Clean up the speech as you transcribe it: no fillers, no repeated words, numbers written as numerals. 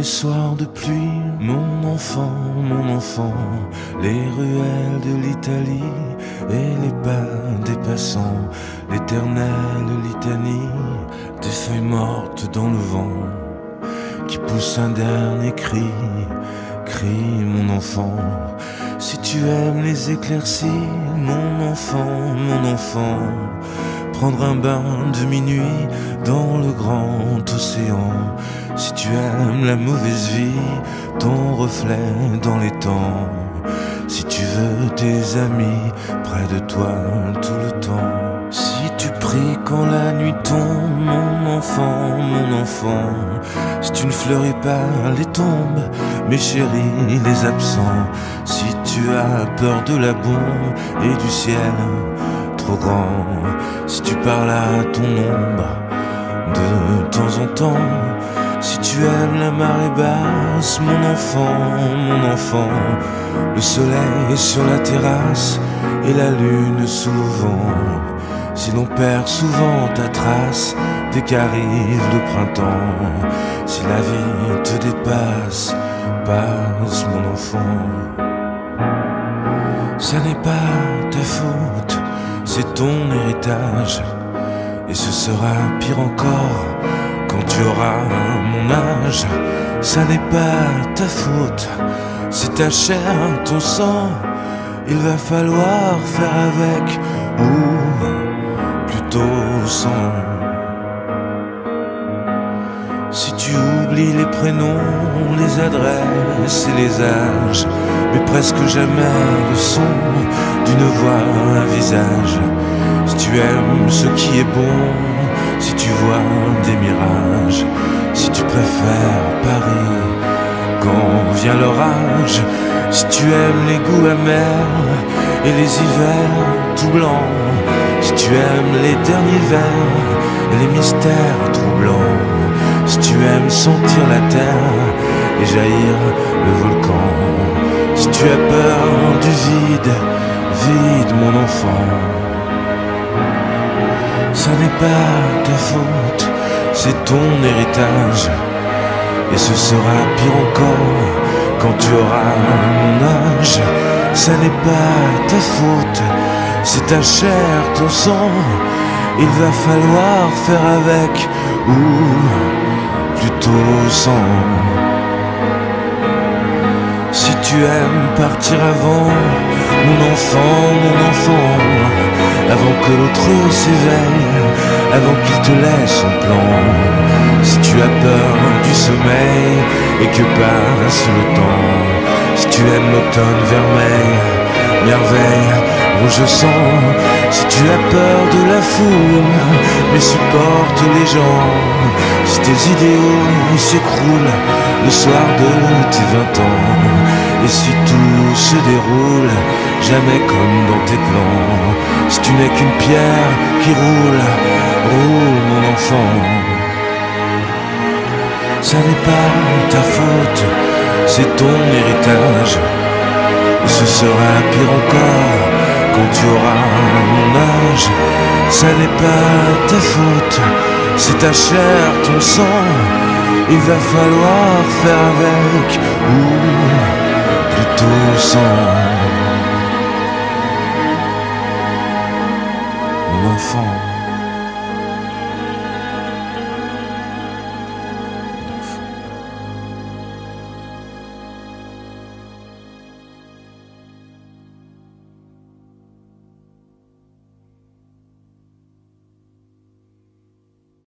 soirs de pluie, mon enfant, les ruelles de l'Italie et les pas des passants, l'éternelle litanie des feuilles mortes dans le vent qui pousse un dernier cri, crie mon enfant. Si tu aimes les éclaircies, mon enfant, prendre un bain de minuit dans le grand océan. Si tu aimes la mauvaise vie, ton reflet dans les temps. Si tu veux tes amis près de toi tout le temps. Si tu pries quand la nuit tombe, mon enfant. Si tu ne fleuris pas les tombes, mes chéris, les absents. Si tu as peur de la bombe et du ciel trop grand, si tu parles à ton ombre de temps en temps. Si tu aimes la marée basse, mon enfant, le soleil sur la terrasse et la lune sous le vent. Si l'on perd souvent ta trace dès qu'arrive le printemps, si la vie te dépasse, passe mon enfant. Ça n'est pas ta faute, c'est ton héritage, et ce sera pire encore quand tu auras mon âge. Ça n'est pas ta faute, c'est ta chair, ton sang. Il va falloir faire avec, ou plutôt sans. Si tu oublies les prénoms, les adresses et les âges, mais presque jamais le son d'une voix, un visage. Si tu aimes ce qui est bon, si tu vois des mirages, si tu préfères Paris quand vient l'orage, si tu aimes les goûts amers et les hivers tout blancs, si tu aimes les derniers vers et les mystères troublants, si tu aimes sentir la terre et jaillir le volcan, si tu as peur du vide mon enfant. Ça n'est pas ta faute, c'est ton héritage, et ce sera pire encore quand tu auras mon âge. Ça n'est pas ta faute, c'est ta chair, ton sang. Il va falloir faire avec, ou plutôt sans. Si tu aimes partir avant, mon enfant, avant que l'autre s'éveille, avant qu'il te laisse son plan. Si tu as peur du sommeil et que passe le temps, si tu aimes l'automne vermeil, merveille, rouge sang. Si tu as peur de la foule, mais supporte les gens. Si tes idéaux s'écroulent le soir de tes 20 ans, et si tout se déroule jamais comme dans tes plans, si tu n'es qu'une pierre qui roule mon enfant. Ça n'est pas ta faute, c'est ton héritage, et ce sera pire encore quand tu auras mon âge. Ça n'est pas ta faute, c'est ta chair, ton sang. Il va falloir faire avec, ou plutôt sans. Mon enfant.